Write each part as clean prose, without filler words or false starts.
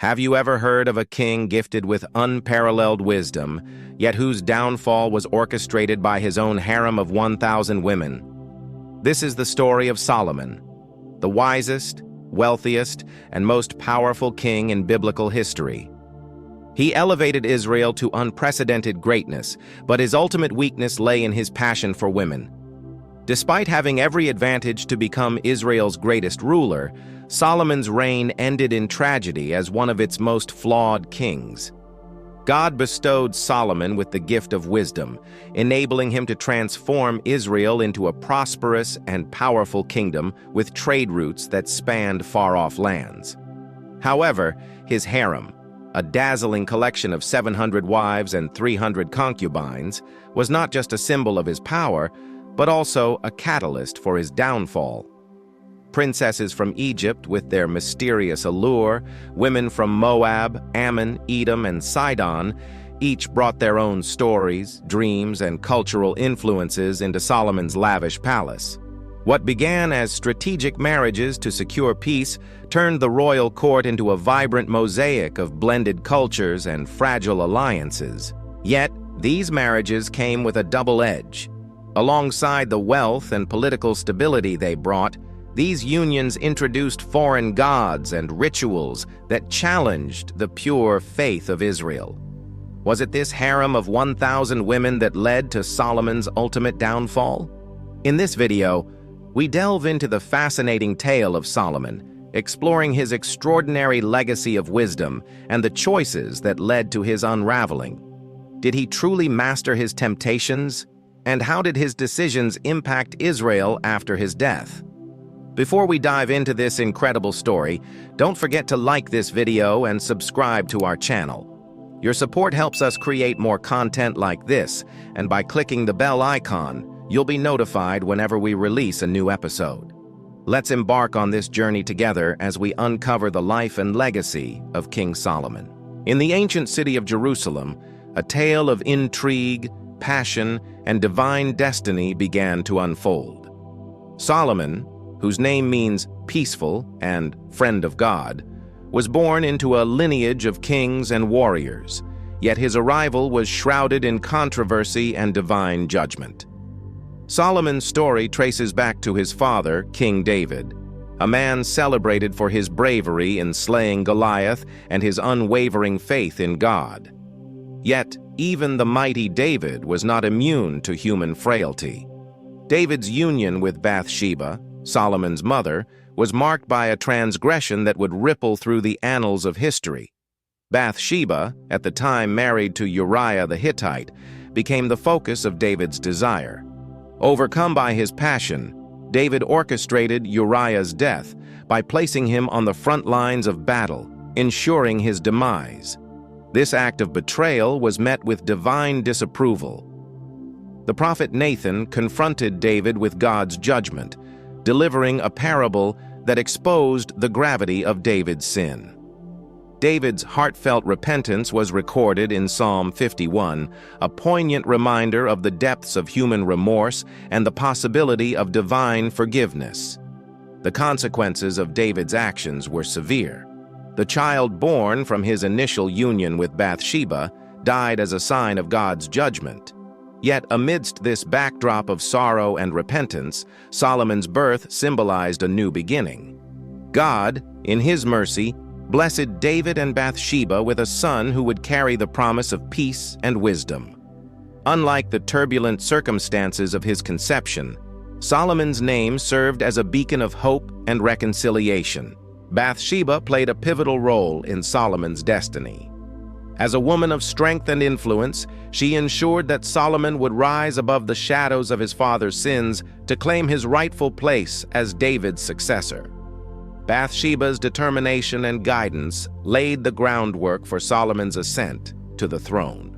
Have you ever heard of a king gifted with unparalleled wisdom, yet whose downfall was orchestrated by his own harem of 1,000 women? This is the story of Solomon, the wisest, wealthiest, and most powerful king in biblical history. He elevated Israel to unprecedented greatness, but his ultimate weakness lay in his passion for women. Despite having every advantage to become Israel's greatest ruler, Solomon's reign ended in tragedy as one of its most flawed kings. God bestowed Solomon with the gift of wisdom, enabling him to transform Israel into a prosperous and powerful kingdom with trade routes that spanned far-off lands. However, his harem, a dazzling collection of 700 wives and 300 concubines, was not just a symbol of his power, but also a catalyst for his downfall. Princesses from Egypt with their mysterious allure, women from Moab, Ammon, Edom, and Sidon, each brought their own stories, dreams, and cultural influences into Solomon's lavish palace. What began as strategic marriages to secure peace turned the royal court into a vibrant mosaic of blended cultures and fragile alliances. Yet, these marriages came with a double edge. Alongside the wealth and political stability they brought, these unions introduced foreign gods and rituals that challenged the pure faith of Israel. Was it this harem of 1,000 women that led to Solomon's ultimate downfall? In this video, we delve into the fascinating tale of Solomon, exploring his extraordinary legacy of wisdom and the choices that led to his unraveling. Did he truly master his temptations? And how did his decisions impact Israel after his death? Before we dive into this incredible story, don't forget to like this video and subscribe to our channel. Your support helps us create more content like this, and by clicking the bell icon, you'll be notified whenever we release a new episode. Let's embark on this journey together as we uncover the life and legacy of King Solomon. In the ancient city of Jerusalem, a tale of intrigue, passion, and divine destiny began to unfold. Solomon, whose name means peaceful and friend of God, was born into a lineage of kings and warriors, yet his arrival was shrouded in controversy and divine judgment. Solomon's story traces back to his father, King David, a man celebrated for his bravery in slaying Goliath and his unwavering faith in God. Yet, even the mighty David was not immune to human frailty. David's union with Bathsheba, Solomon's mother, was marked by a transgression that would ripple through the annals of history. Bathsheba, at the time married to Uriah the Hittite, became the focus of David's desire. Overcome by his passion, David orchestrated Uriah's death by placing him on the front lines of battle, ensuring his demise. This act of betrayal was met with divine disapproval. The prophet Nathan confronted David with God's judgment, delivering a parable that exposed the gravity of David's sin. David's heartfelt repentance was recorded in Psalm 51, a poignant reminder of the depths of human remorse and the possibility of divine forgiveness. The consequences of David's actions were severe. The child born from his initial union with Bathsheba died as a sign of God's judgment. Yet amidst this backdrop of sorrow and repentance, Solomon's birth symbolized a new beginning. God, in his mercy, blessed David and Bathsheba with a son who would carry the promise of peace and wisdom. Unlike the turbulent circumstances of his conception, Solomon's name served as a beacon of hope and reconciliation. Bathsheba played a pivotal role in Solomon's destiny. As a woman of strength and influence, she ensured that Solomon would rise above the shadows of his father's sins to claim his rightful place as David's successor. Bathsheba's determination and guidance laid the groundwork for Solomon's ascent to the throne.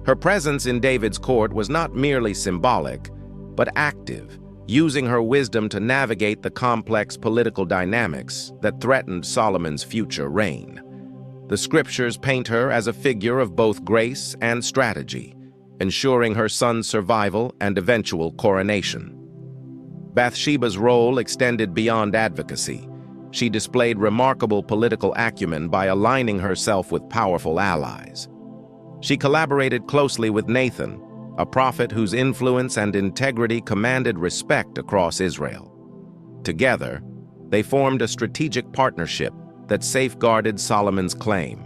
Her presence in David's court was not merely symbolic, but active, using her wisdom to navigate the complex political dynamics that threatened Solomon's future reign. The scriptures paint her as a figure of both grace and strategy, ensuring her son's survival and eventual coronation. Bathsheba's role extended beyond advocacy. she displayed remarkable political acumen by aligning herself with powerful allies. She collaborated closely with Nathan, a prophet whose influence and integrity commanded respect across Israel. Together, they formed a strategic partnership that safeguarded Solomon's claim.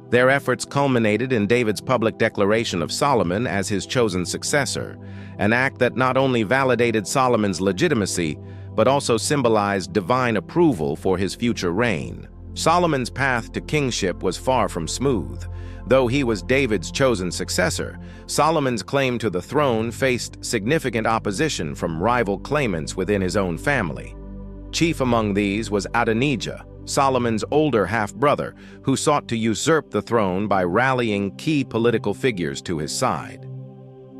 Their efforts culminated in David's public declaration of Solomon as his chosen successor, an act that not only validated Solomon's legitimacy, but also symbolized divine approval for his future reign. Solomon's path to kingship was far from smooth. Though he was David's chosen successor, Solomon's claim to the throne faced significant opposition from rival claimants within his own family. Chief among these was Adonijah, Solomon's older half-brother, who sought to usurp the throne by rallying key political figures to his side.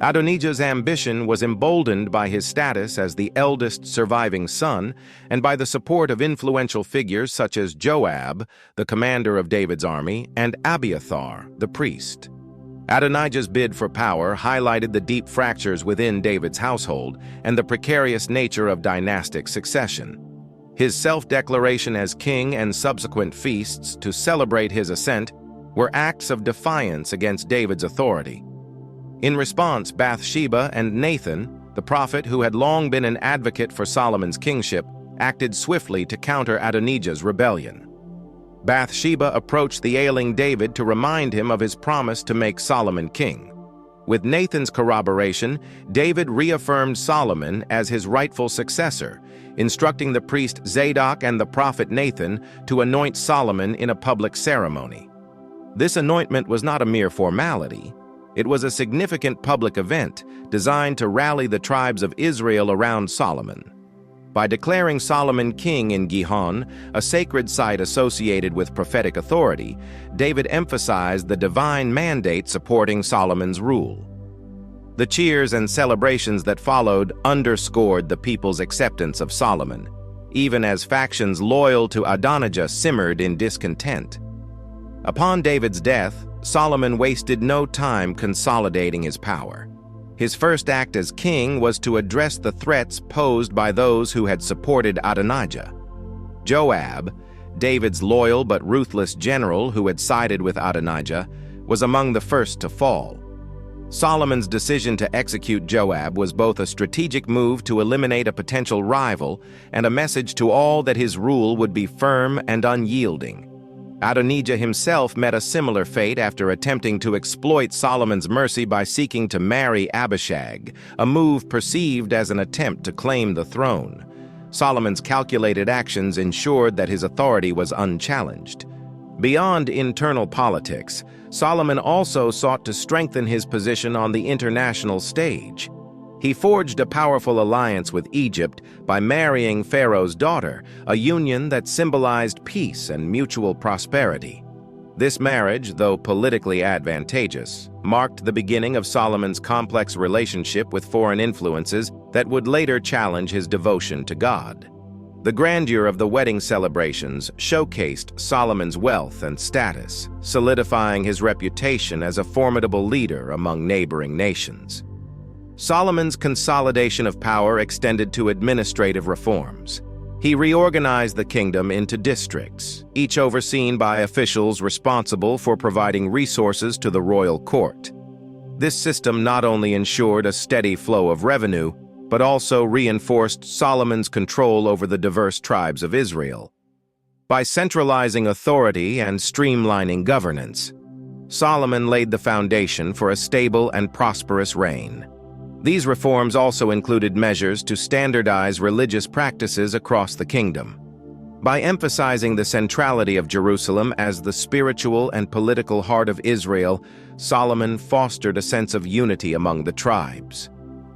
Adonijah's ambition was emboldened by his status as the eldest surviving son and by the support of influential figures such as Joab, the commander of David's army, and Abiathar, the priest. Adonijah's bid for power highlighted the deep fractures within David's household and the precarious nature of dynastic succession. His self-declaration as king and subsequent feasts to celebrate his ascent were acts of defiance against David's authority. In response, Bathsheba and Nathan, the prophet who had long been an advocate for Solomon's kingship, acted swiftly to counter Adonijah's rebellion. Bathsheba approached the ailing David to remind him of his promise to make Solomon king. With Nathan's corroboration, David reaffirmed Solomon as his rightful successor, instructing the priest Zadok and the prophet Nathan to anoint Solomon in a public ceremony. This anointment was not a mere formality. It was a significant public event designed to rally the tribes of Israel around Solomon. By declaring Solomon king in Gihon, a sacred site associated with prophetic authority, David emphasized the divine mandate supporting Solomon's rule. The cheers and celebrations that followed underscored the people's acceptance of Solomon, even as factions loyal to Adonijah simmered in discontent. Upon David's death, Solomon wasted no time consolidating his power. His first act as king was to address the threats posed by those who had supported Adonijah. Joab, David's loyal but ruthless general who had sided with Adonijah, was among the first to fall. Solomon's decision to execute Joab was both a strategic move to eliminate a potential rival and a message to all that his rule would be firm and unyielding. Adonijah himself met a similar fate after attempting to exploit Solomon's mercy by seeking to marry Abishag, a move perceived as an attempt to claim the throne. Solomon's calculated actions ensured that his authority was unchallenged. Beyond internal politics, Solomon also sought to strengthen his position on the international stage. He forged a powerful alliance with Egypt by marrying Pharaoh's daughter, a union that symbolized peace and mutual prosperity. This marriage, though politically advantageous, marked the beginning of Solomon's complex relationship with foreign influences that would later challenge his devotion to God. The grandeur of the wedding celebrations showcased Solomon's wealth and status, solidifying his reputation as a formidable leader among neighboring nations. Solomon's consolidation of power extended to administrative reforms. He reorganized the kingdom into districts, each overseen by officials responsible for providing resources to the royal court. This system not only ensured a steady flow of revenue, but also reinforced Solomon's control over the diverse tribes of Israel. By centralizing authority and streamlining governance, Solomon laid the foundation for a stable and prosperous reign. These reforms also included measures to standardize religious practices across the kingdom. By emphasizing the centrality of Jerusalem as the spiritual and political heart of Israel, Solomon fostered a sense of unity among the tribes.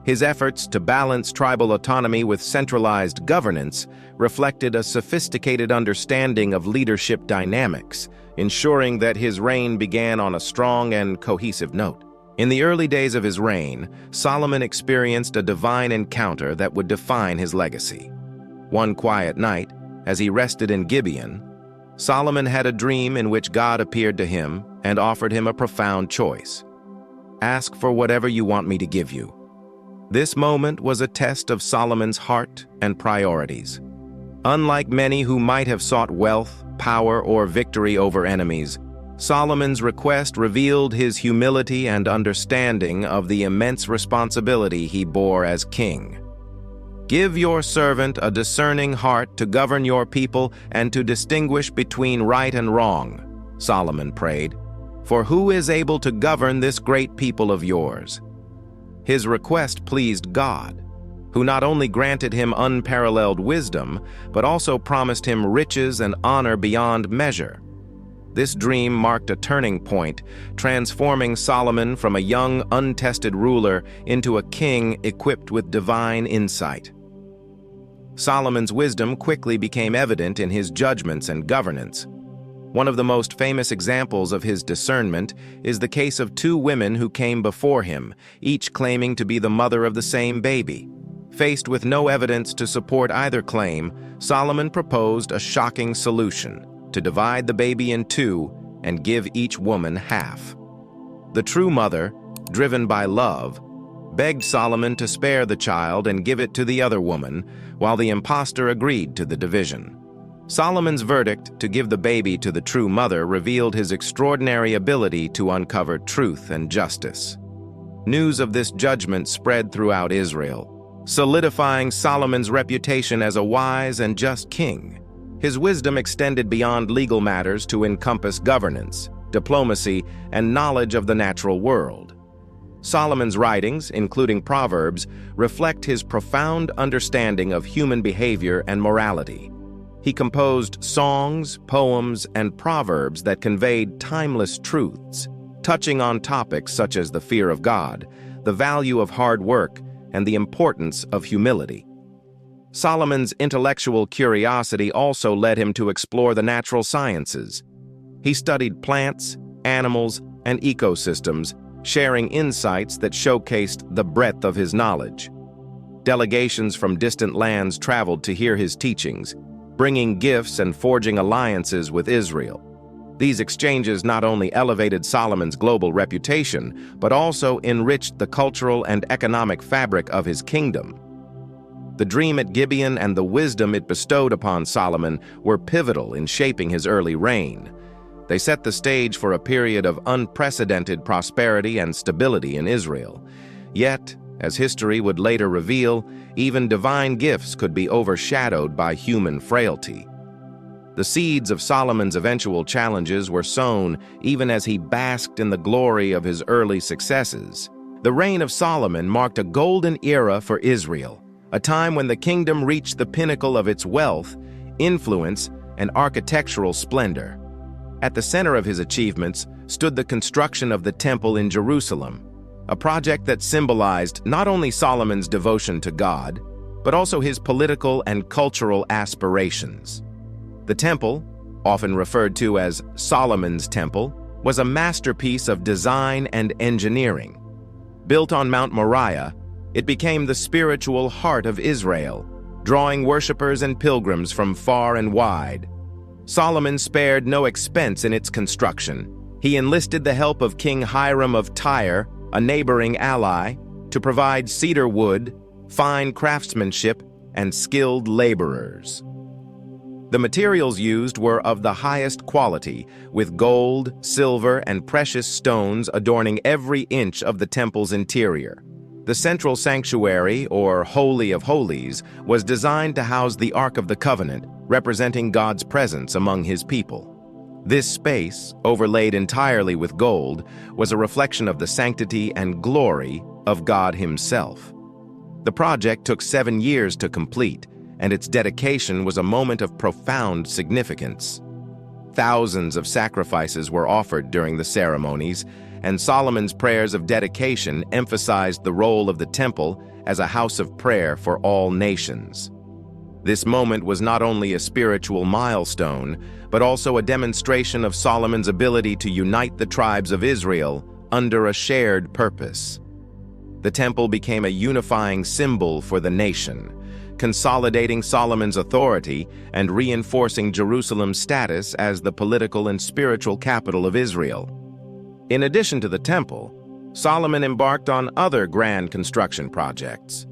His efforts to balance tribal autonomy with centralized governance reflected a sophisticated understanding of leadership dynamics, ensuring that his reign began on a strong and cohesive note. In the early days of his reign, Solomon experienced a divine encounter that would define his legacy. One quiet night, as he rested in Gibeon, Solomon had a dream in which God appeared to him and offered him a profound choice. "Ask for whatever you want me to give you." This moment was a test of Solomon's heart and priorities. Unlike many who might have sought wealth, power, or victory over enemies, Solomon's request revealed his humility and understanding of the immense responsibility he bore as king. "Give your servant a discerning heart to govern your people and to distinguish between right and wrong," Solomon prayed. "For who is able to govern this great people of yours?" His request pleased God, who not only granted him unparalleled wisdom, but also promised him riches and honor beyond measure. This dream marked a turning point, transforming Solomon from a young, untested ruler into a king equipped with divine insight. Solomon's wisdom quickly became evident in his judgments and governance. One of the most famous examples of his discernment is the case of two women who came before him, each claiming to be the mother of the same baby. Faced with no evidence to support either claim, Solomon proposed a shocking solution: to divide the baby in two and give each woman half. The true mother, driven by love, begged Solomon to spare the child and give it to the other woman, while the impostor agreed to the division. Solomon's verdict to give the baby to the true mother revealed his extraordinary ability to uncover truth and justice. News of this judgment spread throughout Israel, solidifying Solomon's reputation as a wise and just king. His wisdom extended beyond legal matters to encompass governance, diplomacy, and knowledge of the natural world. Solomon's writings, including Proverbs, reflect his profound understanding of human behavior and morality. He composed songs, poems, and proverbs that conveyed timeless truths, touching on topics such as the fear of God, the value of hard work, and the importance of humility. Solomon's intellectual curiosity also led him to explore the natural sciences. He studied plants, animals, and ecosystems, sharing insights that showcased the breadth of his knowledge. Delegations from distant lands traveled to hear his teachings, bringing gifts and forging alliances with Israel. These exchanges not only elevated Solomon's global reputation, but also enriched the cultural and economic fabric of his kingdom. The dream at Gibeon and the wisdom it bestowed upon Solomon were pivotal in shaping his early reign. They set the stage for a period of unprecedented prosperity and stability in Israel. Yet, as history would later reveal, even divine gifts could be overshadowed by human frailty. The seeds of Solomon's eventual challenges were sown even as he basked in the glory of his early successes. The reign of Solomon marked a golden era for Israel, a time when the kingdom reached the pinnacle of its wealth, influence, and architectural splendor. At the center of his achievements stood the construction of the temple in Jerusalem, a project that symbolized not only Solomon's devotion to God, but also his political and cultural aspirations. The temple, often referred to as Solomon's Temple, was a masterpiece of design and engineering. Built on Mount Moriah, it became the spiritual heart of Israel, drawing worshipers and pilgrims from far and wide. Solomon spared no expense in its construction. He enlisted the help of King Hiram of Tyre, a neighboring ally, to provide cedar wood, fine craftsmanship, and skilled laborers. The materials used were of the highest quality, with gold, silver, and precious stones adorning every inch of the temple's interior. The central sanctuary, or Holy of Holies, was designed to house the Ark of the Covenant, representing God's presence among his people. This space, overlaid entirely with gold, was a reflection of the sanctity and glory of God himself. The project took 7 years to complete, and its dedication was a moment of profound significance. Thousands of sacrifices were offered during the ceremonies, and Solomon's prayers of dedication emphasized the role of the temple as a house of prayer for all nations. This moment was not only a spiritual milestone, but also a demonstration of Solomon's ability to unite the tribes of Israel under a shared purpose. The temple became a unifying symbol for the nation, consolidating Solomon's authority and reinforcing Jerusalem's status as the political and spiritual capital of Israel. In addition to the temple, Solomon embarked on other grand construction projects.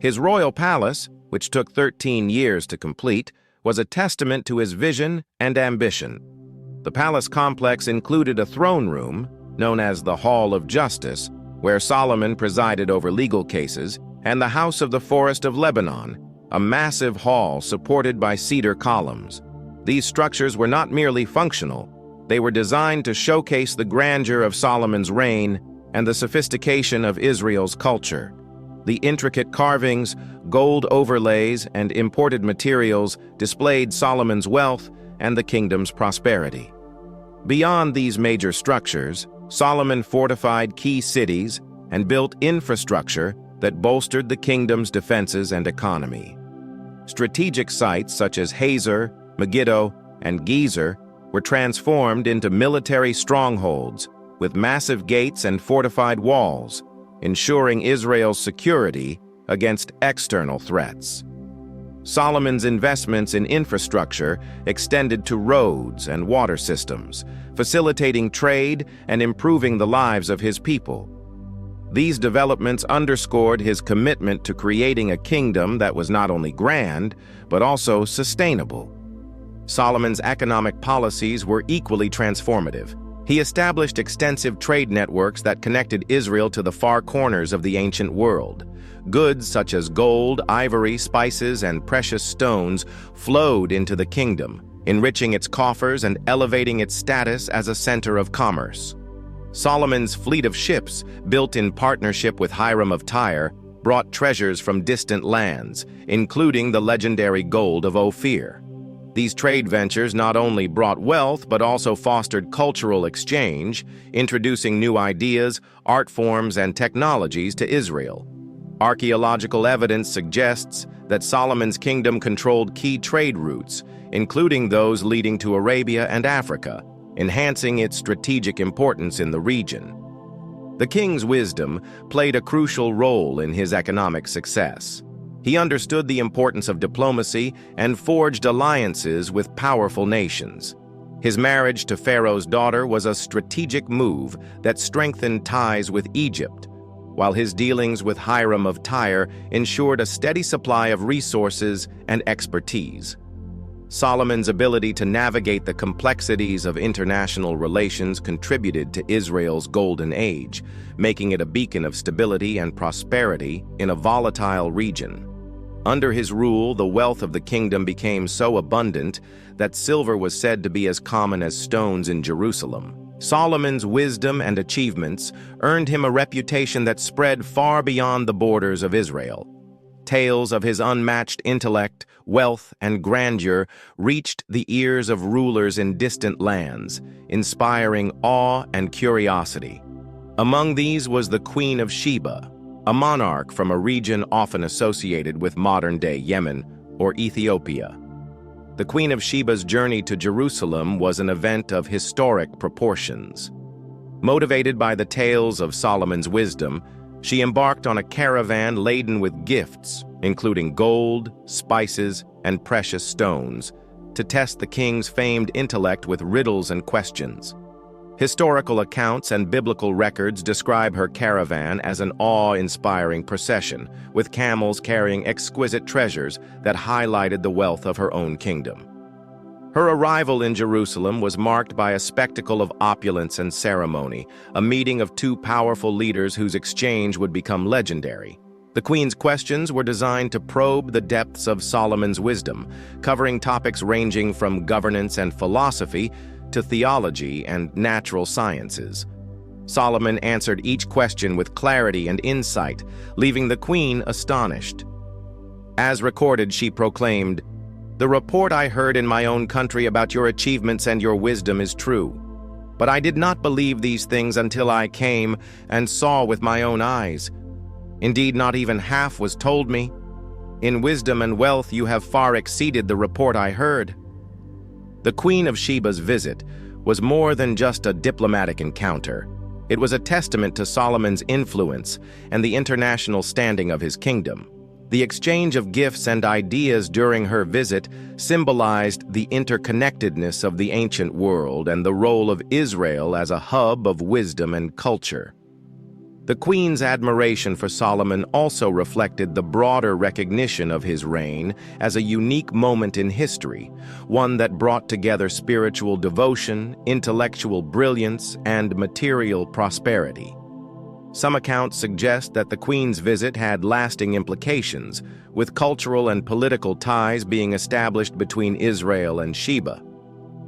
His royal palace, which took 13 years to complete, was a testament to his vision and ambition. The palace complex included a throne room, known as the Hall of Justice, where Solomon presided over legal cases, and the House of the Forest of Lebanon, a massive hall supported by cedar columns. These structures were not merely functional. They were designed to showcase the grandeur of Solomon's reign and the sophistication of Israel's culture. The intricate carvings, gold overlays, and imported materials displayed Solomon's wealth and the kingdom's prosperity. Beyond these major structures, Solomon fortified key cities and built infrastructure that bolstered the kingdom's defenses and economy. Strategic sites such as Hazor, Megiddo, and Gezer were transformed into military strongholds with massive gates and fortified walls, ensuring Israel's security against external threats. Solomon's investments in infrastructure extended to roads and water systems, facilitating trade and improving the lives of his people. These developments underscored his commitment to creating a kingdom that was not only grand, but also sustainable. Solomon's economic policies were equally transformative. He established extensive trade networks that connected Israel to the far corners of the ancient world. Goods such as gold, ivory, spices, and precious stones flowed into the kingdom, enriching its coffers and elevating its status as a center of commerce. Solomon's fleet of ships, built in partnership with Hiram of Tyre, brought treasures from distant lands, including the legendary gold of Ophir. These trade ventures not only brought wealth but also fostered cultural exchange, introducing new ideas, art forms, and technologies to Israel. Archaeological evidence suggests that Solomon's kingdom controlled key trade routes, including those leading to Arabia and Africa, enhancing its strategic importance in the region. The king's wisdom played a crucial role in his economic success. He understood the importance of diplomacy and forged alliances with powerful nations. His marriage to Pharaoh's daughter was a strategic move that strengthened ties with Egypt, while his dealings with Hiram of Tyre ensured a steady supply of resources and expertise. Solomon's ability to navigate the complexities of international relations contributed to Israel's golden age, making it a beacon of stability and prosperity in a volatile region. Under his rule, the wealth of the kingdom became so abundant that silver was said to be as common as stones in Jerusalem. Solomon's wisdom and achievements earned him a reputation that spread far beyond the borders of Israel. Tales of his unmatched intellect, wealth, and grandeur reached the ears of rulers in distant lands, inspiring awe and curiosity. Among these was the Queen of Sheba, a monarch from a region often associated with modern-day Yemen or Ethiopia. The Queen of Sheba's journey to Jerusalem was an event of historic proportions. Motivated by the tales of Solomon's wisdom, she embarked on a caravan laden with gifts, including gold, spices, and precious stones, to test the king's famed intellect with riddles and questions. Historical accounts and biblical records describe her caravan as an awe-inspiring procession, with camels carrying exquisite treasures that highlighted the wealth of her own kingdom. Her arrival in Jerusalem was marked by a spectacle of opulence and ceremony, a meeting of two powerful leaders whose exchange would become legendary. The queen's questions were designed to probe the depths of Solomon's wisdom, covering topics ranging from governance and philosophy to theology and natural sciences. Solomon answered each question with clarity and insight, leaving the queen astonished. As recorded, she proclaimed, "The report I heard in my own country about your achievements and your wisdom is true. But I did not believe these things until I came and saw with my own eyes. Indeed, not even half was told me. In wisdom and wealth you have far exceeded the report I heard." The Queen of Sheba's visit was more than just a diplomatic encounter. It was a testament to Solomon's influence and the international standing of his kingdom. The exchange of gifts and ideas during her visit symbolized the interconnectedness of the ancient world and the role of Israel as a hub of wisdom and culture. The queen's admiration for Solomon also reflected the broader recognition of his reign as a unique moment in history, one that brought together spiritual devotion, intellectual brilliance, and material prosperity. Some accounts suggest that the queen's visit had lasting implications, with cultural and political ties being established between Israel and Sheba.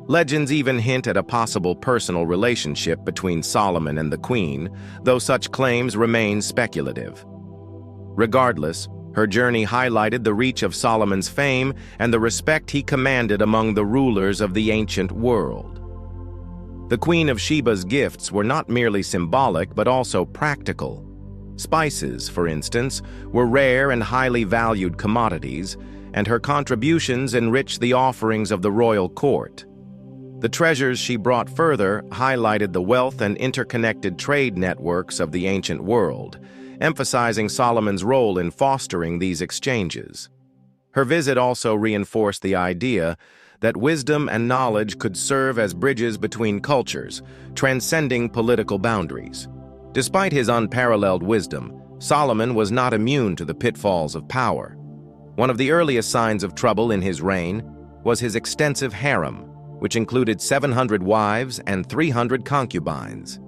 Legends even hint at a possible personal relationship between Solomon and the queen, though such claims remain speculative. Regardless, her journey highlighted the reach of Solomon's fame and the respect he commanded among the rulers of the ancient world. The Queen of Sheba's gifts were not merely symbolic but also practical. Spices, for instance, were rare and highly valued commodities, and her contributions enriched the offerings of the royal court. The treasures she brought further highlighted the wealth and interconnected trade networks of the ancient world, emphasizing Solomon's role in fostering these exchanges. Her visit also reinforced the idea that wisdom and knowledge could serve as bridges between cultures, transcending political boundaries. Despite his unparalleled wisdom, Solomon was not immune to the pitfalls of power. One of the earliest signs of trouble in his reign was his extensive harem, which included 700 wives and 300 concubines.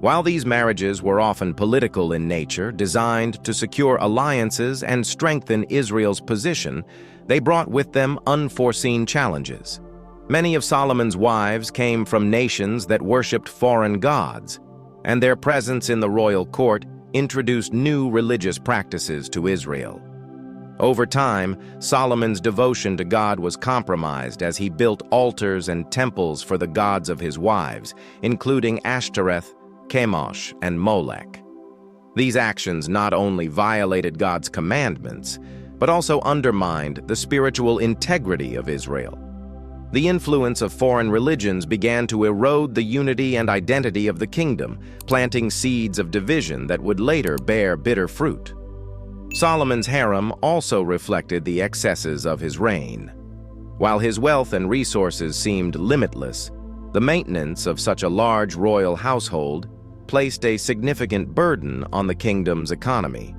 While these marriages were often political in nature, designed to secure alliances and strengthen Israel's position, they brought with them unforeseen challenges. Many of Solomon's wives came from nations that worshipped foreign gods, and their presence in the royal court introduced new religious practices to Israel. Over time, Solomon's devotion to God was compromised as he built altars and temples for the gods of his wives, including Ashtoreth, Chemosh, and Molech. These actions not only violated God's commandments, but also undermined the spiritual integrity of Israel. The influence of foreign religions began to erode the unity and identity of the kingdom, planting seeds of division that would later bear bitter fruit. Solomon's harem also reflected the excesses of his reign. While his wealth and resources seemed limitless, the maintenance of such a large royal household placed a significant burden on the kingdom's economy.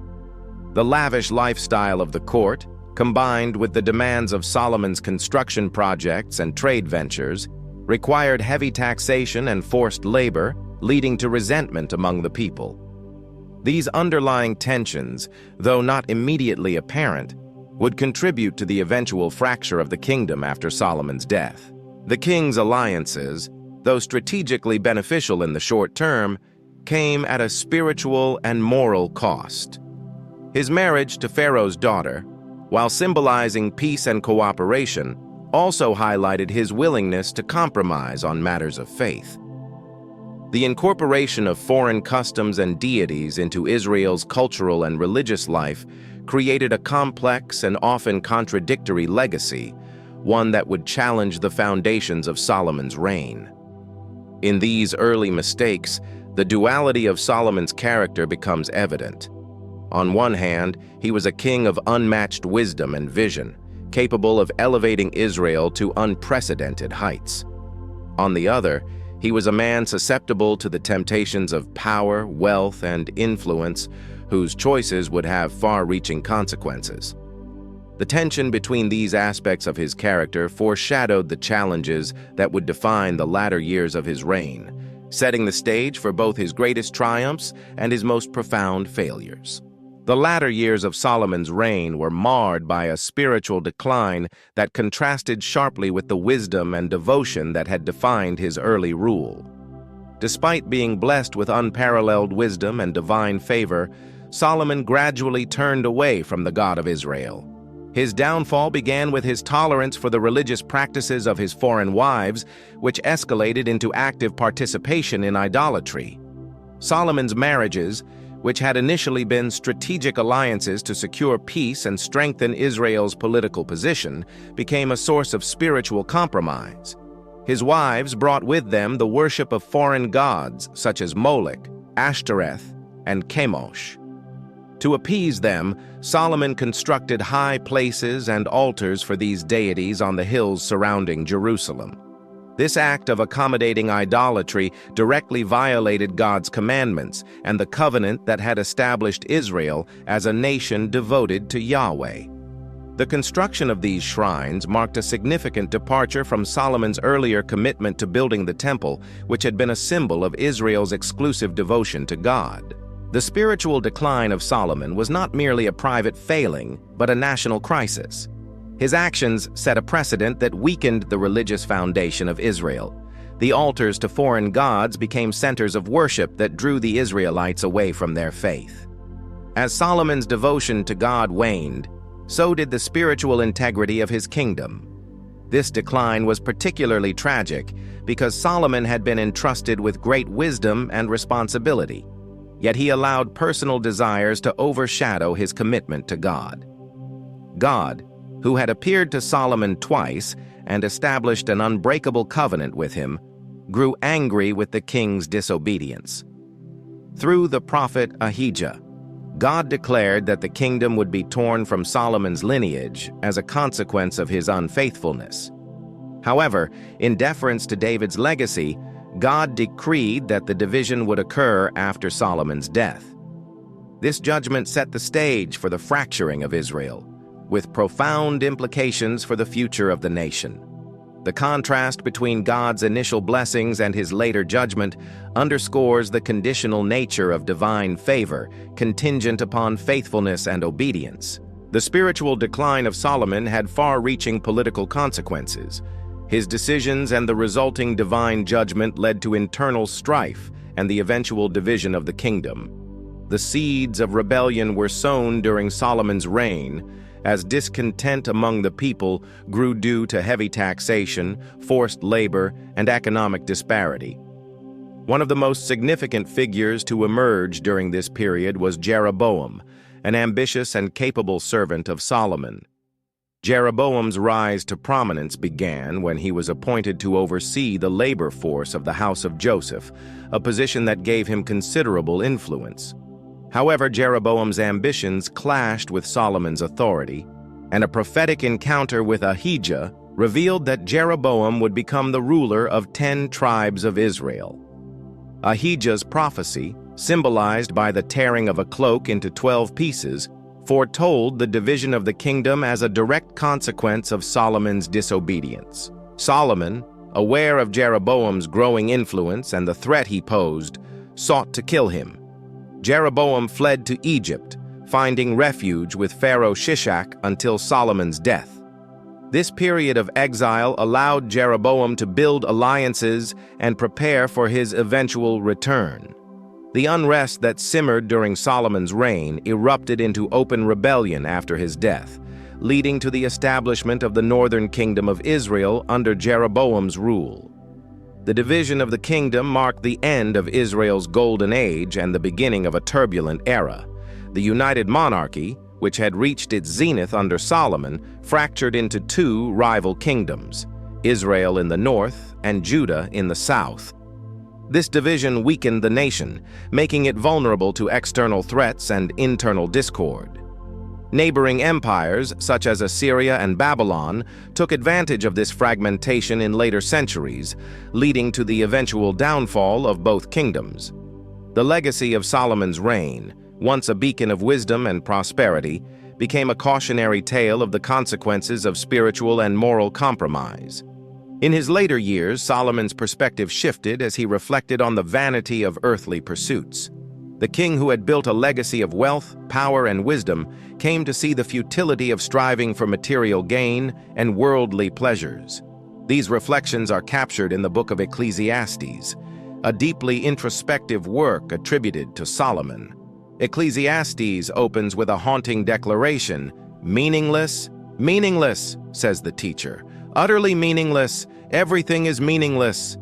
The lavish lifestyle of the court, combined with the demands of Solomon's construction projects and trade ventures, required heavy taxation and forced labor, leading to resentment among the people. These underlying tensions, though not immediately apparent, would contribute to the eventual fracture of the kingdom after Solomon's death. The king's alliances, though strategically beneficial in the short term, came at a spiritual and moral cost. His marriage to Pharaoh's daughter, while symbolizing peace and cooperation, also highlighted his willingness to compromise on matters of faith. The incorporation of foreign customs and deities into Israel's cultural and religious life created a complex and often contradictory legacy, one that would challenge the foundations of Solomon's reign. In these early mistakes, the duality of Solomon's character becomes evident. On one hand, he was a king of unmatched wisdom and vision, capable of elevating Israel to unprecedented heights. On the other, he was a man susceptible to the temptations of power, wealth, and influence, whose choices would have far-reaching consequences. The tension between these aspects of his character foreshadowed the challenges that would define the latter years of his reign, setting the stage for both his greatest triumphs and his most profound failures. The latter years of Solomon's reign were marred by a spiritual decline that contrasted sharply with the wisdom and devotion that had defined his early rule. Despite being blessed with unparalleled wisdom and divine favor, Solomon gradually turned away from the God of Israel. His downfall began with his tolerance for the religious practices of his foreign wives, which escalated into active participation in idolatry. Solomon's marriages, which had initially been strategic alliances to secure peace and strengthen Israel's political position, became a source of spiritual compromise. His wives brought with them the worship of foreign gods such as Molech, Ashtoreth, and Chemosh. To appease them, Solomon constructed high places and altars for these deities on the hills surrounding Jerusalem. This act of accommodating idolatry directly violated God's commandments and the covenant that had established Israel as a nation devoted to Yahweh. The construction of these shrines marked a significant departure from Solomon's earlier commitment to building the temple, which had been a symbol of Israel's exclusive devotion to God. The spiritual decline of Solomon was not merely a private failing, but a national crisis. His actions set a precedent that weakened the religious foundation of Israel. The altars to foreign gods became centers of worship that drew the Israelites away from their faith. As Solomon's devotion to God waned, so did the spiritual integrity of his kingdom. This decline was particularly tragic because Solomon had been entrusted with great wisdom and responsibility, yet he allowed personal desires to overshadow his commitment to God. God, who had appeared to Solomon twice and established an unbreakable covenant with him, grew angry with the king's disobedience. Through the prophet Ahijah, God declared that the kingdom would be torn from Solomon's lineage as a consequence of his unfaithfulness. However, in deference to David's legacy, God decreed that the division would occur after Solomon's death. This judgment set the stage for the fracturing of Israel, with profound implications for the future of the nation. The contrast between God's initial blessings and his later judgment underscores the conditional nature of divine favor, contingent upon faithfulness and obedience. The spiritual decline of Solomon had far-reaching political consequences. His decisions and the resulting divine judgment led to internal strife and the eventual division of the kingdom. The seeds of rebellion were sown during Solomon's reign, as discontent among the people grew due to heavy taxation, forced labor, and economic disparity. One of the most significant figures to emerge during this period was Jeroboam, an ambitious and capable servant of Solomon. Jeroboam's rise to prominence began when he was appointed to oversee the labor force of the house of Joseph, a position that gave him considerable influence. However, Jeroboam's ambitions clashed with Solomon's authority, and a prophetic encounter with Ahijah revealed that Jeroboam would become the ruler of 10 tribes of Israel. Ahijah's prophecy, symbolized by the tearing of a cloak into 12 pieces, foretold the division of the kingdom as a direct consequence of Solomon's disobedience. Solomon, aware of Jeroboam's growing influence and the threat he posed, sought to kill him. Jeroboam fled to Egypt, finding refuge with Pharaoh Shishak until Solomon's death. This period of exile allowed Jeroboam to build alliances and prepare for his eventual return. The unrest that simmered during Solomon's reign erupted into open rebellion after his death, leading to the establishment of the northern kingdom of Israel under Jeroboam's rule. The division of the kingdom marked the end of Israel's golden age and the beginning of a turbulent era. The united monarchy, which had reached its zenith under Solomon, fractured into 2 rival kingdoms, Israel in the north and Judah in the south. This division weakened the nation, making it vulnerable to external threats and internal discord. Neighboring empires, such as Assyria and Babylon, took advantage of this fragmentation in later centuries, leading to the eventual downfall of both kingdoms. The legacy of Solomon's reign, once a beacon of wisdom and prosperity, became a cautionary tale of the consequences of spiritual and moral compromise. In his later years, Solomon's perspective shifted as he reflected on the vanity of earthly pursuits. The king who had built a legacy of wealth, power, and wisdom came to see the futility of striving for material gain and worldly pleasures. These reflections are captured in the book of Ecclesiastes, a deeply introspective work attributed to Solomon. Ecclesiastes opens with a haunting declaration, "Meaningless, meaningless," says the teacher. "Utterly meaningless, everything is meaningless."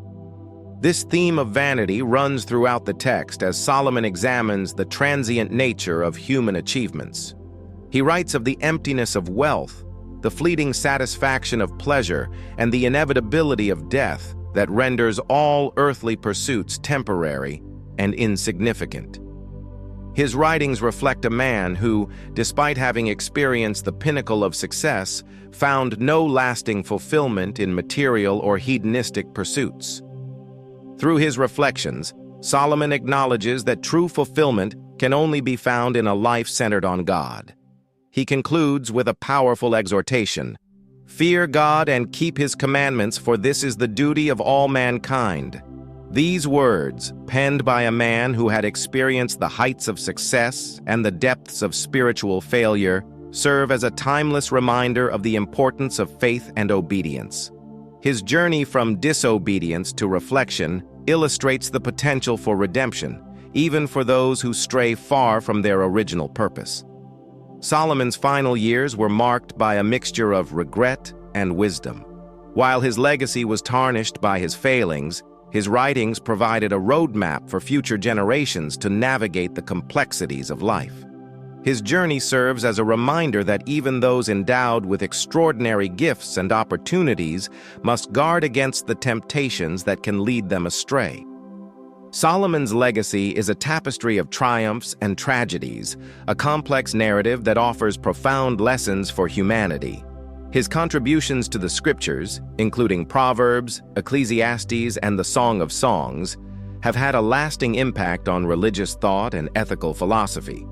This theme of vanity runs throughout the text as Solomon examines the transient nature of human achievements. He writes of the emptiness of wealth, the fleeting satisfaction of pleasure, and the inevitability of death that renders all earthly pursuits temporary and insignificant. His writings reflect a man who, despite having experienced the pinnacle of success, found no lasting fulfillment in material or hedonistic pursuits. Through his reflections, Solomon acknowledges that true fulfillment can only be found in a life centered on God. He concludes with a powerful exhortation: "Fear God and keep his commandments, for this is the duty of all mankind." These words, penned by a man who had experienced the heights of success and the depths of spiritual failure, serve as a timeless reminder of the importance of faith and obedience. His journey from disobedience to reflection illustrates the potential for redemption, even for those who stray far from their original purpose. Solomon's final years were marked by a mixture of regret and wisdom. While his legacy was tarnished by his failings, his writings provided a roadmap for future generations to navigate the complexities of life. His journey serves as a reminder that even those endowed with extraordinary gifts and opportunities must guard against the temptations that can lead them astray. Solomon's legacy is a tapestry of triumphs and tragedies, a complex narrative that offers profound lessons for humanity. His contributions to the scriptures, including Proverbs, Ecclesiastes, and the Song of Songs, have had a lasting impact on religious thought and ethical philosophy.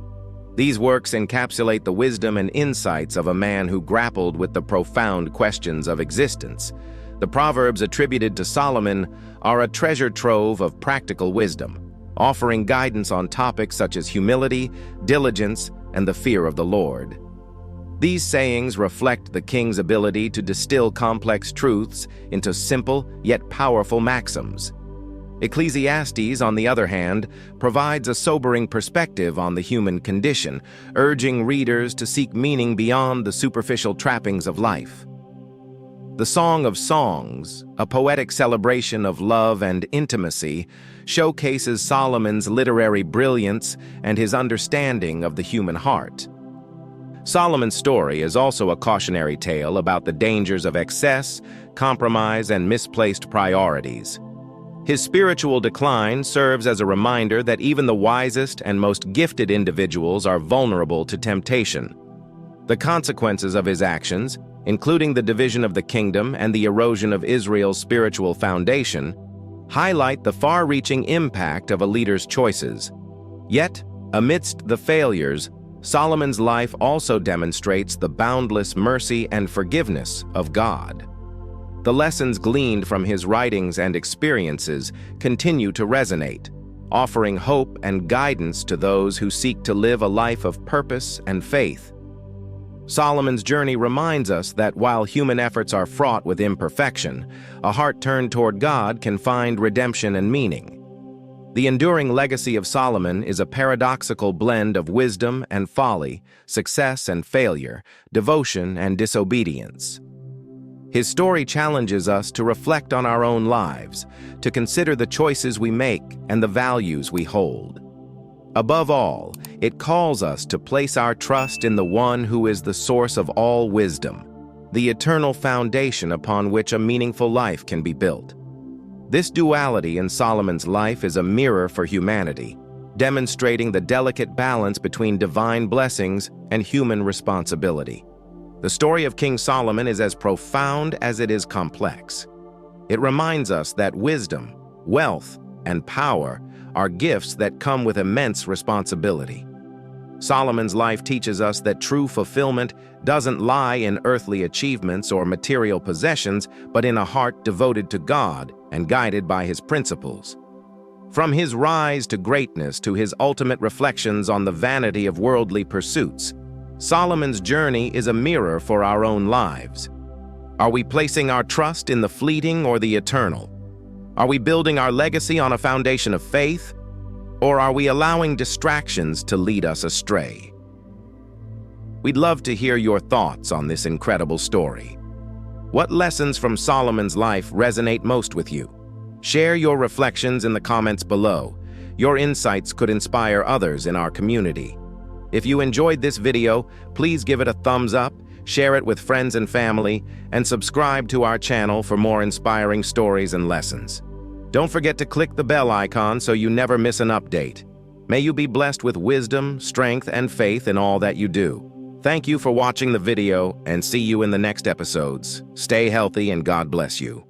These works encapsulate the wisdom and insights of a man who grappled with the profound questions of existence. The Proverbs attributed to Solomon are a treasure trove of practical wisdom, offering guidance on topics such as humility, diligence, and the fear of the Lord. These sayings reflect the king's ability to distill complex truths into simple yet powerful maxims. Ecclesiastes, on the other hand, provides a sobering perspective on the human condition, urging readers to seek meaning beyond the superficial trappings of life. The Song of Songs, a poetic celebration of love and intimacy, showcases Solomon's literary brilliance and his understanding of the human heart. Solomon's story is also a cautionary tale about the dangers of excess, compromise, and misplaced priorities. His spiritual decline serves as a reminder that even the wisest and most gifted individuals are vulnerable to temptation. The consequences of his actions, including the division of the kingdom and the erosion of Israel's spiritual foundation, highlight the far-reaching impact of a leader's choices. Yet, amidst the failures, Solomon's life also demonstrates the boundless mercy and forgiveness of God. The lessons gleaned from his writings and experiences continue to resonate, offering hope and guidance to those who seek to live a life of purpose and faith. Solomon's journey reminds us that while human efforts are fraught with imperfection, a heart turned toward God can find redemption and meaning. The enduring legacy of Solomon is a paradoxical blend of wisdom and folly, success and failure, devotion and disobedience. His story challenges us to reflect on our own lives, to consider the choices we make and the values we hold. Above all, it calls us to place our trust in the one who is the source of all wisdom, the eternal foundation upon which a meaningful life can be built. This duality in Solomon's life is a mirror for humanity, demonstrating the delicate balance between divine blessings and human responsibility. The story of King Solomon is as profound as it is complex. It reminds us that wisdom, wealth, and power are gifts that come with immense responsibility. Solomon's life teaches us that true fulfillment doesn't lie in earthly achievements or material possessions, but in a heart devoted to God and guided by his principles. From his rise to greatness to his ultimate reflections on the vanity of worldly pursuits, Solomon's journey is a mirror for our own lives. Are we placing our trust in the fleeting or the eternal? Are we building our legacy on a foundation of faith, or are we allowing distractions to lead us astray? We'd love to hear your thoughts on this incredible story. What lessons from Solomon's life resonate most with you? Share your reflections in the comments below. Your insights could inspire others in our community. If you enjoyed this video, please give it a thumbs up, share it with friends and family, and subscribe to our channel for more inspiring stories and lessons. Don't forget to click the bell icon so you never miss an update. May you be blessed with wisdom, strength, and faith in all that you do. Thank you for watching the video, and see you in the next episodes. Stay healthy and God bless you.